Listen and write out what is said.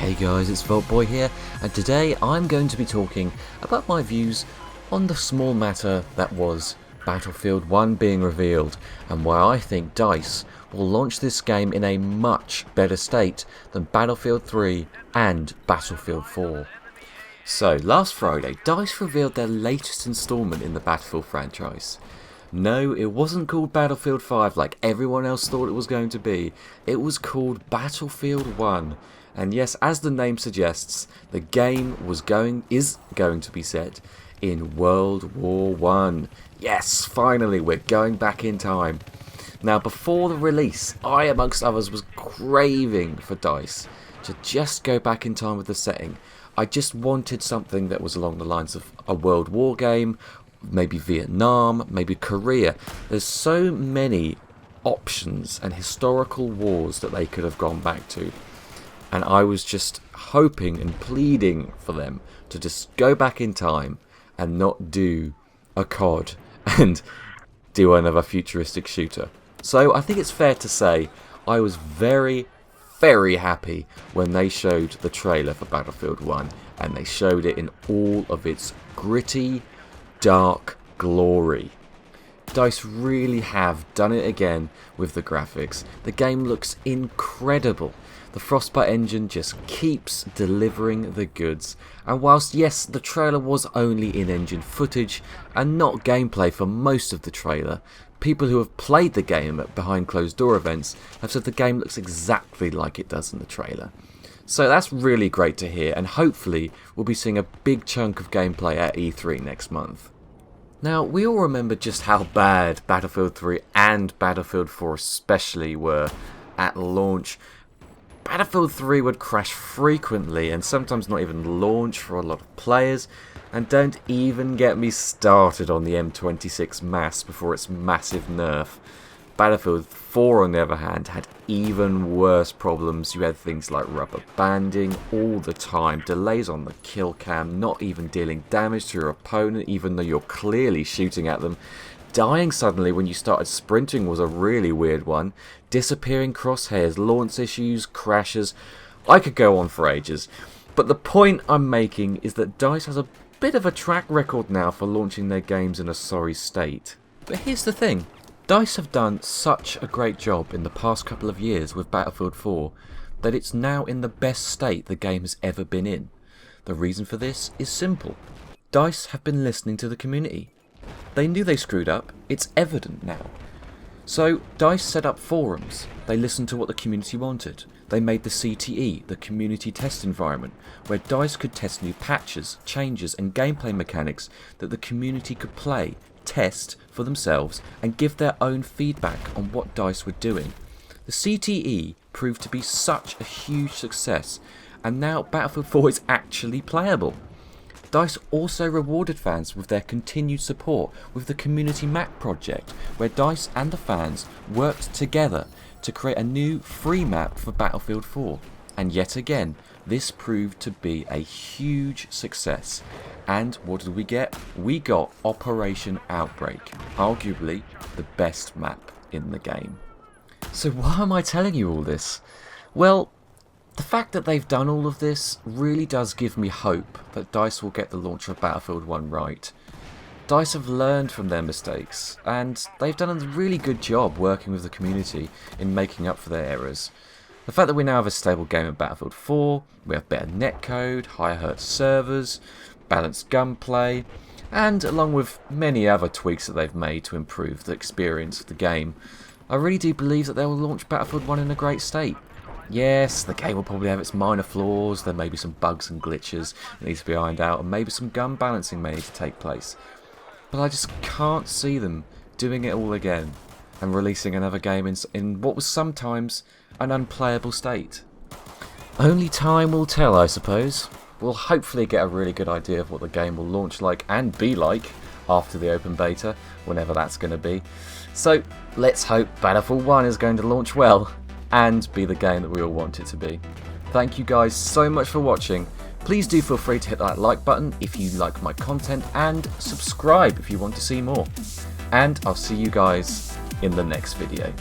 Hey guys, it's Boy here, and today I'm going to be talking about my views on the small matter that was Battlefield 1 being revealed, and why I think DICE will launch this game in a much better state than Battlefield 3 and Battlefield 4. So, last Friday, DICE revealed their latest installment in the Battlefield franchise. No, it wasn't called Battlefield 5 like everyone else thought it was going to be. It was called Battlefield 1. And yes, as the name suggests, the game is going to be set in World War One. Yes, finally, we're going back in time. Now, before the release, I, amongst others, was craving for DICE to just go back in time with the setting. I just wanted something that was along the lines of a World War game, maybe Vietnam, maybe Korea. There's so many options and historical wars that they could have gone back to. And I was just hoping and pleading for them to just go back in time and not do a COD and do another futuristic shooter. So I think it's fair to say I was very, very happy when they showed the trailer for Battlefield 1, and they showed it in all of its gritty, dark glory. DICE really have done it again with the graphics. The game looks incredible. The Frostbite engine just keeps delivering the goods. And whilst yes, the trailer was only in-engine footage and not gameplay for most of the trailer, people who have played the game at behind closed door events have said the game looks exactly like it does in the trailer. So that's really great to hear, and hopefully we'll be seeing a big chunk of gameplay at E3 next month. Now, we all remember just how bad Battlefield 3 and Battlefield 4 especially were at launch. Battlefield 3 would crash frequently and sometimes not even launch for a lot of players, and don't even get me started on the M26 mass before its massive nerf. Battlefield 4, on the other hand, had even worse problems. You had things like rubber banding all the time, delays on the kill cam, not even dealing damage to your opponent even though you're clearly shooting at them. Dying suddenly when you started sprinting was a really weird one. Disappearing crosshairs, launch issues, crashes. I could go on for ages. But the point I'm making is that DICE has a bit of a track record now for launching their games in a sorry state. But here's the thing. DICE have done such a great job in the past couple of years with Battlefield 4 that it's now in the best state the game has ever been in. The reason for this is simple. DICE have been listening to the community. They knew they screwed up, it's evident now. So DICE set up forums, they listened to what the community wanted. They made the CTE, the community test environment, where DICE could test new patches, changes and gameplay mechanics that the community could play, test for themselves and give their own feedback on what DICE were doing. The CTE proved to be such a huge success, and now Battlefield 4 is actually playable. DICE also rewarded fans with their continued support with the Community Map project, where DICE and the fans worked together to create a new free map for Battlefield 4. And yet again, this proved to be a huge success. And what did we get? We got Operation Outbreak, arguably the best map in the game. So why am I telling you all this? Well, the fact that they've done all of this really does give me hope that DICE will get the launch of Battlefield 1 right. DICE have learned from their mistakes, and they've done a really good job working with the community in making up for their errors. The fact that we now have a stable game of Battlefield 4, we have better netcode, higher hertz servers, balanced gunplay, and along with many other tweaks that they've made to improve the experience of the game, I really do believe that they will launch Battlefield 1 in a great state. Yes, the game will probably have its minor flaws, there may be some bugs and glitches that need to be ironed out, and maybe some gun balancing may need to take place. But I just can't see them doing it all again and releasing another game in what was sometimes an unplayable state. Only time will tell, I suppose. We'll hopefully get a really good idea of what the game will launch like and be like after the open beta, whenever that's going to be. So let's hope Battlefield 1 is going to launch well and be the game that we all want it to be. Thank you guys so much for watching. Please do feel free to hit that like button if you like my content, and subscribe if you want to see more. And I'll see you guys in the next video.